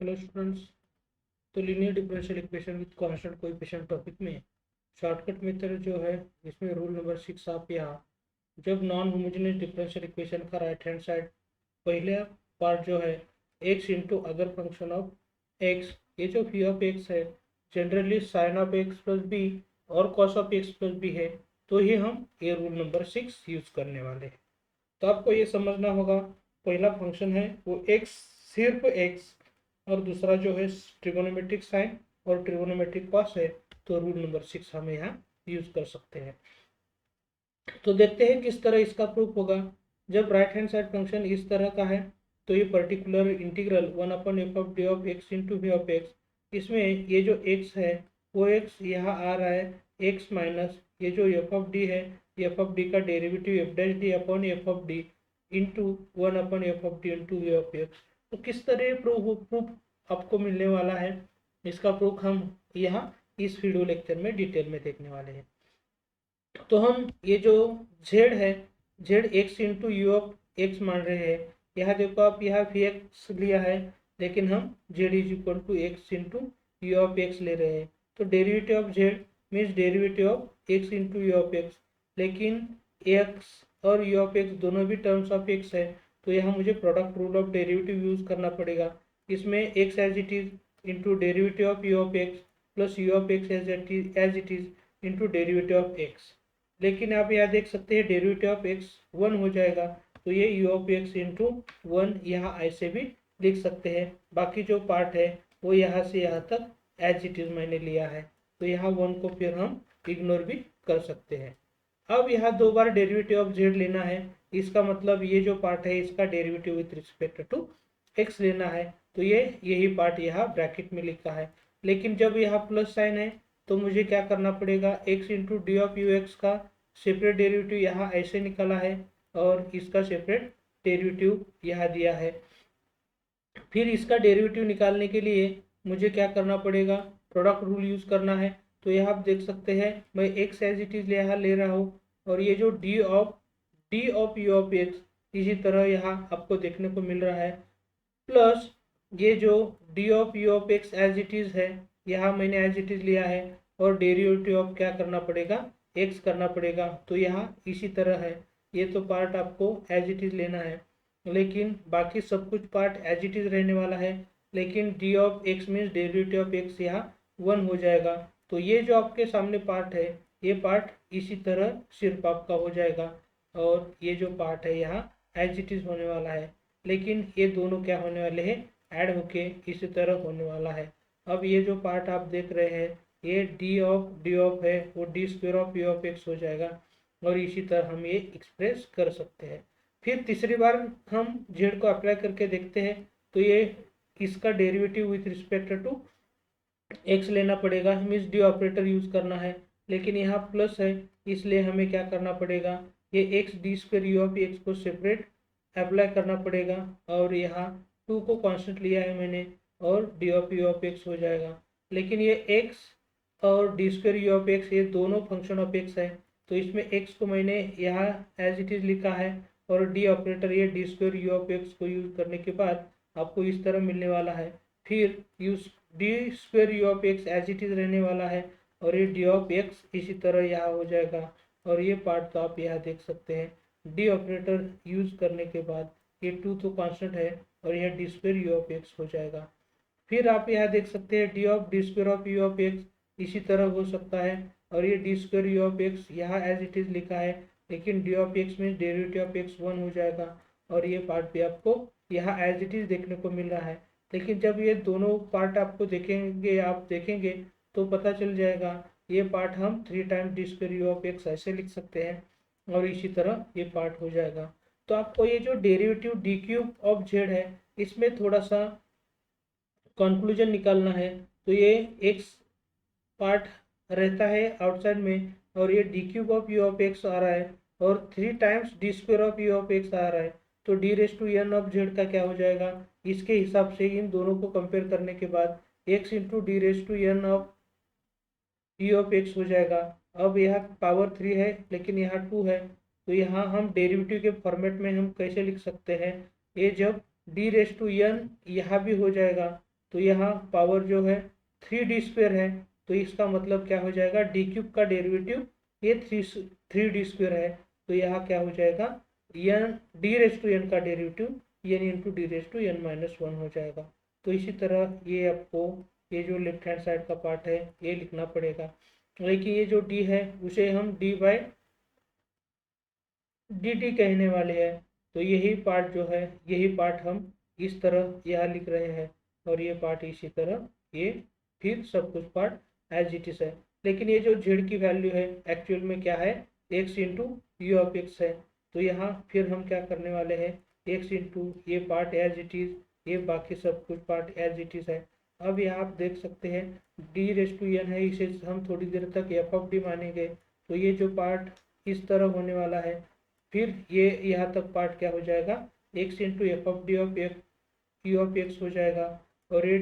Hello students. तो linear differential equation with constant coefficient topic में shortcut method जो है, इसमें रूल नंबर 6 आप यहाँ जब नॉन होमोजेनियस डिफरेंशियल इक्वेशन का राइट हैंड साइड पहले पार्ट जो है x into other function of x, ये जो फी ऑफ एक्स है generally sine of x plus b और cos of x plus b है, तो ये हम ये रूल नंबर 6 यूज करने वाले हैं। तो आपको ये समझना होगा, पहला फंक्शन है वो एक्स, सिर्फ एक्स, और दूसरा जो है ट्रिगोनोमेट्रिक साइन और ट्रिगोनोमेट्रिक कॉस है, तो रूल नंबर 6 हम यहाँ यूज कर सकते हैं। तो देखते हैं किस तरह इसका प्रूफ होगा। जब राइट हैंड साइड फंक्शन इस तरह का है तो ये particular integral 1/f of d of x into v of x, इसमें ये जो एक्स है वो एक्स यहाँ आ रहा है एक्स माइनस ये जो एफ ऑफ डी है, एफ ऑफ डी का derivative f dash d upon f of d into 1/f of d into v of x. तो किस तरह प्रूफ आपको मिलने वाला है, इसका प्रूफ हम यहाँ इस वीडियो लेक्चर में डिटेल में देखने वाले हैं। तो हम ये जो जेड है, Z x into u of x मान रहे हैं। यहाँ देखो आप यहाँ भी एक्स लिया है, लेकिन हम z is equal to x into u of x ले रहे हैं। तो derivative of z means derivative of x into u of x, लेकिन एक्स और यू ऑफ एक्स दोनों भी टर्म्स ऑफ एक्स है, तो यहाँ मुझे product rule of derivative use करना पड़ेगा। इसमें x as it is into derivative of u of x plus u of x as it is into derivative of x. लेकिन आप यहाँ देख सकते हैं डेरिवेटिव ऑफ एक्स 1 हो जाएगा, तो ये यू ऑफ एक्स इंटू 1 यहाँ ऐसे भी लिख सकते हैं। बाकी जो पार्ट है वो यहाँ से यहाँ तक एज इट इज मैंने लिया है, तो यहाँ 1 को फिर हम इग्नोर भी कर सकते हैं। अब यहाँ 2 बार डेरिवेटिव ऑफ जेड लेना है, इसका मतलब ये जो पार्ट है इसका derivative with respect to x लेना है, तो ये यही पार्ट यहाँ ब्रैकेट में लिखा है। लेकिन जब यहाँ प्लस साइन है तो मुझे क्या करना पड़ेगा, x into D of you x का सेपरेट डेरिवेटिव यहाँ ऐसे निकाला है और इसका सेपरेट डेरिवेटिव यहाँ दिया है। फिर इसका डेरिवेटिव निकालने के लिए मुझे क्या करना पड़ेगा, प्रोडक्ट रूल यूज करना है। तो यहाँ आप देख सकते हैं मैं एक्स एज इट इज यहाँ ले रहा हूँ, और ये जो d of u of x इसी तरह यहाँ आपको देखने को मिल रहा है, प्लस ये जो d of u of x as it is है यहाँ मैंने एज इट इज लिया है, और डेरिवेटिव ऑफ क्या करना पड़ेगा, एक्स करना पड़ेगा। तो यहाँ इसी तरह है, ये तो पार्ट आपको एज इट इज लेना है, लेकिन बाकी सब कुछ पार्ट एज इट इज रहने वाला है। लेकिन D of x means derivative of x यहाँ 1 हो जाएगा, तो ये जो आपके सामने पार्ट है ये पार्ट इसी तरह सिर्फ आपका हो जाएगा, और ये जो पार्ट है यहाँ एज इट इज होने वाला है। लेकिन ये दोनों क्या होने वाले हैं, ऐड होके इसी तरह होने वाला है। अब ये जो पार्ट आप देख रहे हैं ये डी ऑफ है वो D square of u of x हो जाएगा, और इसी तरह हम ये एक्सप्रेस कर सकते हैं। फिर तीसरी बार हम जेड को अप्लाई करके देखते हैं, तो ये इसका derivative with respect to x लेना पड़ेगा, मीन्स डी ऑपरेटर यूज करना है। लेकिन यहाँ प्लस है इसलिए हमें क्या करना पड़ेगा, ये x D square u of x को सेपरेट अप्लाई करना पड़ेगा, और यहाँ 2 को कांस्टेंट लिया है मैंने, और D of u of x हो जाएगा। लेकिन ये एक्स और D square u of x ये दोनों फंक्शन ऑफ एक्स है, तो इसमें एक्स को मैंने यहाँ एज इट इज लिखा है, और डी ऑपरेटर ये D square u of x को यूज करने के बाद आपको इस तरह मिलने वाला है। फिर use d square u of x as it is रहने वाला है, और ये डी ऑफ एक्स इसी तरह यहाँ हो जाएगा, और ये पार्ट तो आप यहाँ देख सकते हैं डी ऑपरेटर यूज करने के बाद ये 2 तो कांस्टेंट है, और यह D square u of x हो जाएगा। फिर आप यहाँ देख सकते हैं D square of u of x इसी तरह हो सकता है, और ये D square u of x यहाँ एज इट इज लिखा है, लेकिन डी ऑफ एक्स में डेरिवेटिव ऑफ एक्स 1 हो जाएगा, और ये पार्ट भी आपको यहाँ एज इट इज देखने को मिल रहा है। लेकिन जब ये दोनों पार्ट आपको देखेंगे तो पता चल जाएगा, ये पार्ट हम 3 times d square u of x ऐसे लिख सकते हैं, और इसी तरह ये पार्ट हो जाएगा। तो आपको ये जो derivative D cube of Z है इसमें थोड़ा सा कंक्लूजन निकालना है। तो ये एक्स पार्ट रहता है आउटसाइड में, और ये d cube of u of x आ रहा है, और 3 times d square of u of x आ रहा है, तो d raise to n of z का क्या हो जाएगा, इसके हिसाब से इन दोनों को कंपेयर करने के बाद x into d raise to n of u of x हो जाएगा। अब यहाँ पावर 3 है लेकिन यहाँ 2 है, तो यहाँ हम डेरिवेटिव के फॉर्मेट में हम कैसे लिख सकते हैं, ये जब डी रेस टू एन यहाँ भी हो जाएगा तो यहाँ पावर जो है 3d² है, तो इसका मतलब क्या हो जाएगा, d³ का डेरिवेटिव ये 3d² है, तो यहाँ क्या हो जाएगा, n d⁻n का डेरिवेटिव n इंटू d⁻n-1 हो जाएगा। तो इसी तरह ये आपको ये जो लेफ्ट हैंड साइड का पार्ट है ये लिखना पड़ेगा। लेकिन ये जो d है उसे हम d/dt कहने वाले हैं, तो यही पार्ट जो है, यही पार्ट हम इस तरह यहाँ लिख रहे हैं, और ये पार्ट इसी तरह, ये फिर सब कुछ पार्ट एज इट इज है। लेकिन ये जो z की वैल्यू है एक्चुअल में क्या है, x into u of x है। तो यहाँ फिर हम क्या करने वाले हैं, x इंटू ये पार्ट एज इट इज, ये बाकी सब कुछ पार्ट एज इट इज है। अब यहाँ आप देख सकते हैं d⁻n है, इसे हम थोड़ी देर तक f(d) मानेंगे, तो ये जो पार्ट इस तरह होने वाला है, फिर ये यहाँ तक पार्ट क्या हो जाएगा, x into f(d) of q of x हो जाएगा, और ये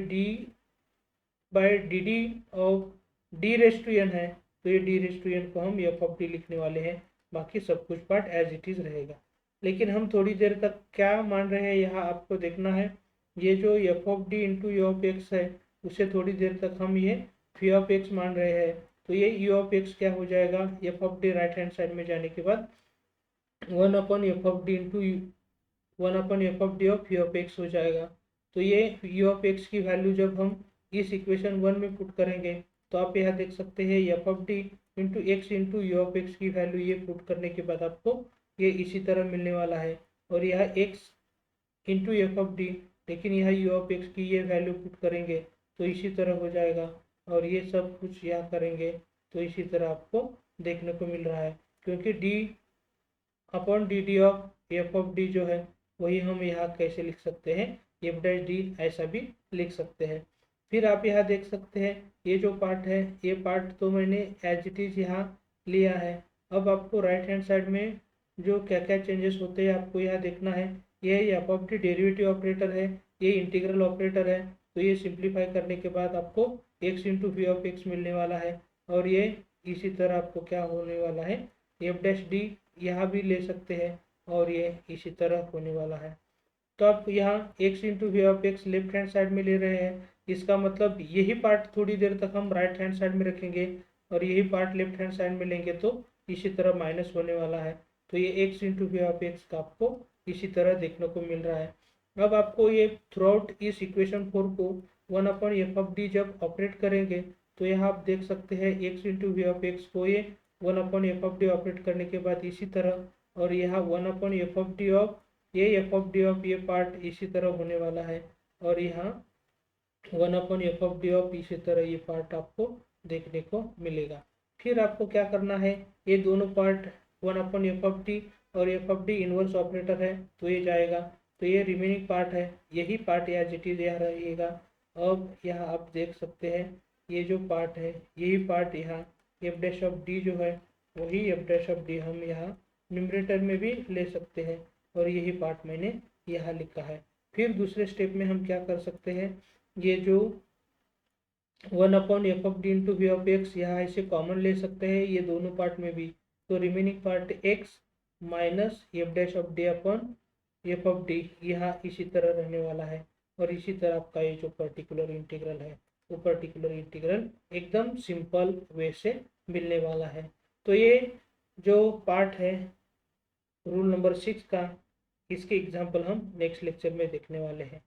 d/dd ऑफ d⁻n है, तो ये d⁻n को हम f(d) लिखने वाले हैं, बाकी सब कुछ पार्ट एज इट इज रहेगा। लेकिन हम थोड़ी देर तक क्या मान रहे हैं यहाँ आपको देखना है, ये जो f(d) into u of x है उसे थोड़ी देर तक हम ये फी ऑफ एक्स मान रहे हैं, तो ये यू ऑफ एक्स क्या हो जाएगा, f(d) राइट हैंड साइड में जाने के बाद 1/f(d) into 1/f(d) of u of x हो जाएगा। तो ये यू ऑफ एक्स की वैल्यू जब हम इस इक्वेशन 1 में पुट करेंगे, तो आप यहाँ देख सकते हैं f(d) into x into u of x की वैल्यू ये पुट करने के बाद आपको ये इसी तरह मिलने वाला है, और यह x इंटू f(d), लेकिन यहाँ यू ऑफ एक्स की ये वैल्यू पुट करेंगे तो इसी तरह हो जाएगा, और ये सब कुछ यहाँ करेंगे तो इसी तरह आपको देखने को मिल रहा है, क्योंकि d/dt ऑफ f(d) जो है वही हम यहाँ कैसे लिख सकते हैं, f'(d) ऐसा भी लिख सकते हैं। फिर आप यहाँ देख सकते हैं ये जो पार्ट है, ये पार्ट तो मैंने एज इट इज यहाँ लिया है। अब आपको राइट हैंड साइड में जो क्या क्या चेंजेस होते हैं आपको यहाँ देखना है। ये f(d) डेरिवेटिव ऑपरेटर है, ये इंटीग्रल ऑपरेटर है, तो ये सिंप्लीफाई करने के बाद आपको x into v of x मिलने वाला है, और ये इसी तरह आपको क्या होने वाला है, f'(d) यहाँ भी ले सकते हैं, और ये इसी तरह होने वाला है। तो आप यहाँ x into v of x left hand side में ले रहे हैं, इसका मतलब यही पार्ट थोड़ी देर तक हम राइट हैंड साइड में रखेंगे, और यही पार्ट लेफ्ट हैंड साइड में लेंगे तो इसी तरह माइनस होने वाला है। तो ये x into v of x का आपको इसी तरह देखने को मिल रहा है। अब आपको ये थ्रू आउट इस इक्वेशन 4 को 1/f(d) जब ऑपरेट करेंगे, तो यहाँ आप देख सकते हैं x into v of x को ये 1/f(d) ऑपरेट करने के बाद इसी तरह, और यहाँ 1/f(d) ऑफ f(d) ऑफ ये पार्ट इसी तरह होने वाला है, और यहाँ 1/f(d) ऑफ इसी तरह ये पार्ट आपको देखने को मिलेगा। फिर आपको क्या करना है, ये दोनों पार्ट 1/f(d) और f(d) इनवर्स ऑपरेटर है तो ये जाएगा, तो ये रिमेनिंग पार्ट है, यही पार्ट एज इट इज यहाँ रहेगा। अब यहाँ आप देख सकते हैं ये जो पार्ट है, यही पार्ट यहाँ f'(d) जो है वही f'(d) हम यहाँ न्यूमरेटर में भी ले सकते हैं, और यही पार्ट मैंने यहाँ लिखा है। फिर दूसरे स्टेप में हम क्या कर सकते हैं, ये जो 1/f(d) into v of x यहाँ इसे कॉमन ले सकते हैं ये दोनों पार्ट में भी, तो remaining part x minus f'(d) upon f(d) यहाँ इसी तरह रहने वाला है, और इसी तरह आपका ये जो पर्टिकुलर इंटीग्रल है वो पर्टिकुलर इंटीग्रल एकदम सिंपल वे से मिलने वाला है। तो ये जो पार्ट है रूल नंबर 6 का, इसके एग्जाम्पल हम नेक्स्ट लेक्चर में देखने वाले हैं।